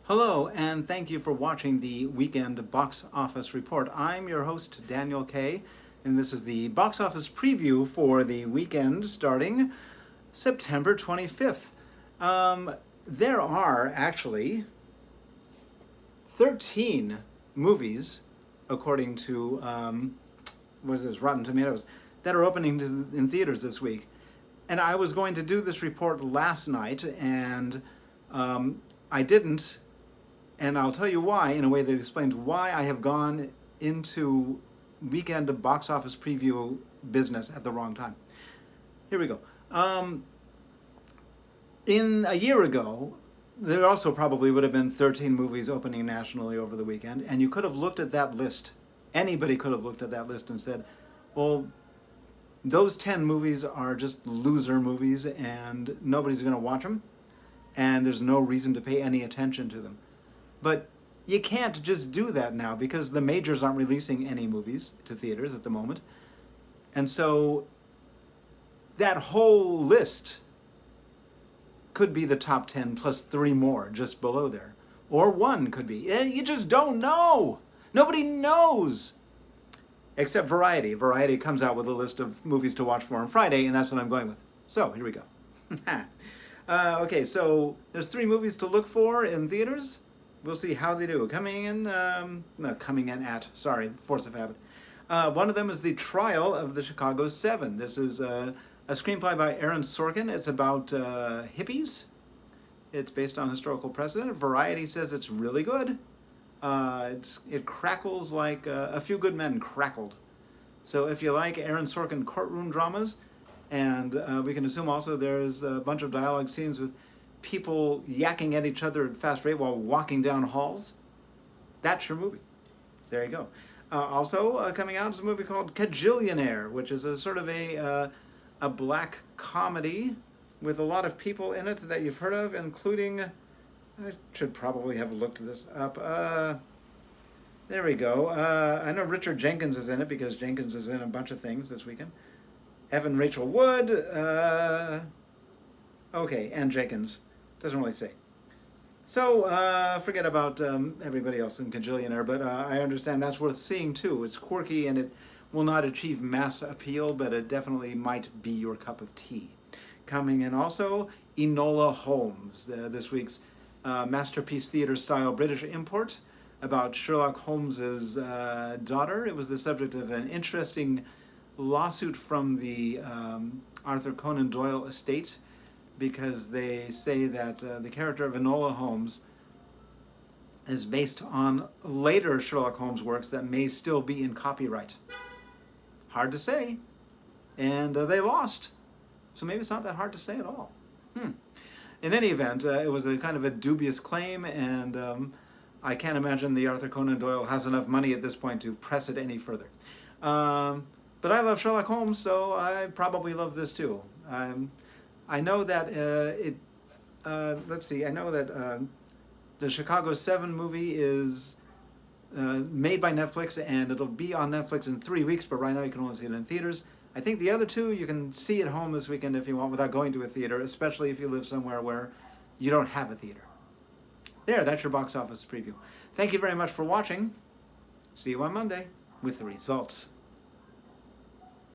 Hello, and thank you for watching the Weekend Box Office Report. I'm your host, Daniel Kay, and this is the box office preview for the weekend starting September 25th. There are actually 13 movies, according to, Rotten Tomatoes, that are opening in theaters this week. And I was going to do this report last night, and I didn't. And I'll tell you why, in a way that explains why I have gone into weekend box office preview business at the wrong time. Here we go. In a year ago, there also probably would have been 13 movies opening nationally over the weekend, and you could have looked at that list. Anybody could have looked at that list and said, well, those 10 movies are just loser movies and nobody's going to watch them, and there's no reason to pay any attention to them. But you can't just do that now because the majors aren't releasing any movies to theaters at the moment. And so that whole list could be the top 10 plus 3 more just below there. Or 1 could be. You just don't know. Nobody knows. Except Variety. Variety comes out with a list of movies to watch for on Friday, and that's what I'm going with. So, here we go. Okay, so there's 3 movies to look for in theaters. We'll see how they do. Force of habit. One of them is The Trial of the Chicago 7. This is a screenplay by Aaron Sorkin. It's about hippies. It's based on historical precedent. Variety says it's really good. It crackles like A Few Good Men crackled. So if you like Aaron Sorkin courtroom dramas, and we can assume also there's a bunch of dialogue scenes with people yakking at each other at fast rate while walking down halls, that's your movie. There you go. Also coming out is a movie called Kajillionaire, which is a sort of a black comedy with a lot of people in it that you've heard of, including, I should probably have looked this up. There we go. I know Richard Jenkins is in it because Jenkins is in a bunch of things this weekend. Evan Rachel Wood, okay, and Jenkins. Doesn't really say. So forget about everybody else in Kajillionaire, but I understand that's worth seeing too. It's quirky and it will not achieve mass appeal, but it definitely might be your cup of tea. Coming in also, Enola Holmes, this week's masterpiece theater-style British import about Sherlock Holmes's daughter. It was the subject of an interesting lawsuit from the Arthur Conan Doyle estate, because they say that the character of Enola Holmes is based on later Sherlock Holmes works that may still be in copyright. Hard to say. And they lost. So maybe it's not that hard to say at all. In any event, it was a kind of a dubious claim, and I can't imagine the Arthur Conan Doyle has enough money at this point to press it any further. But I love Sherlock Holmes, so I probably love this too. I know that I know that the Chicago 7 movie is made by Netflix, and it'll be on Netflix in 3 weeks, but right now you can only see it in theaters. I think the other 2 you can see at home this weekend if you want without going to a theater, especially if you live somewhere where you don't have a theater. There, that's your box office preview. Thank you very much for watching. See you on Monday with the results.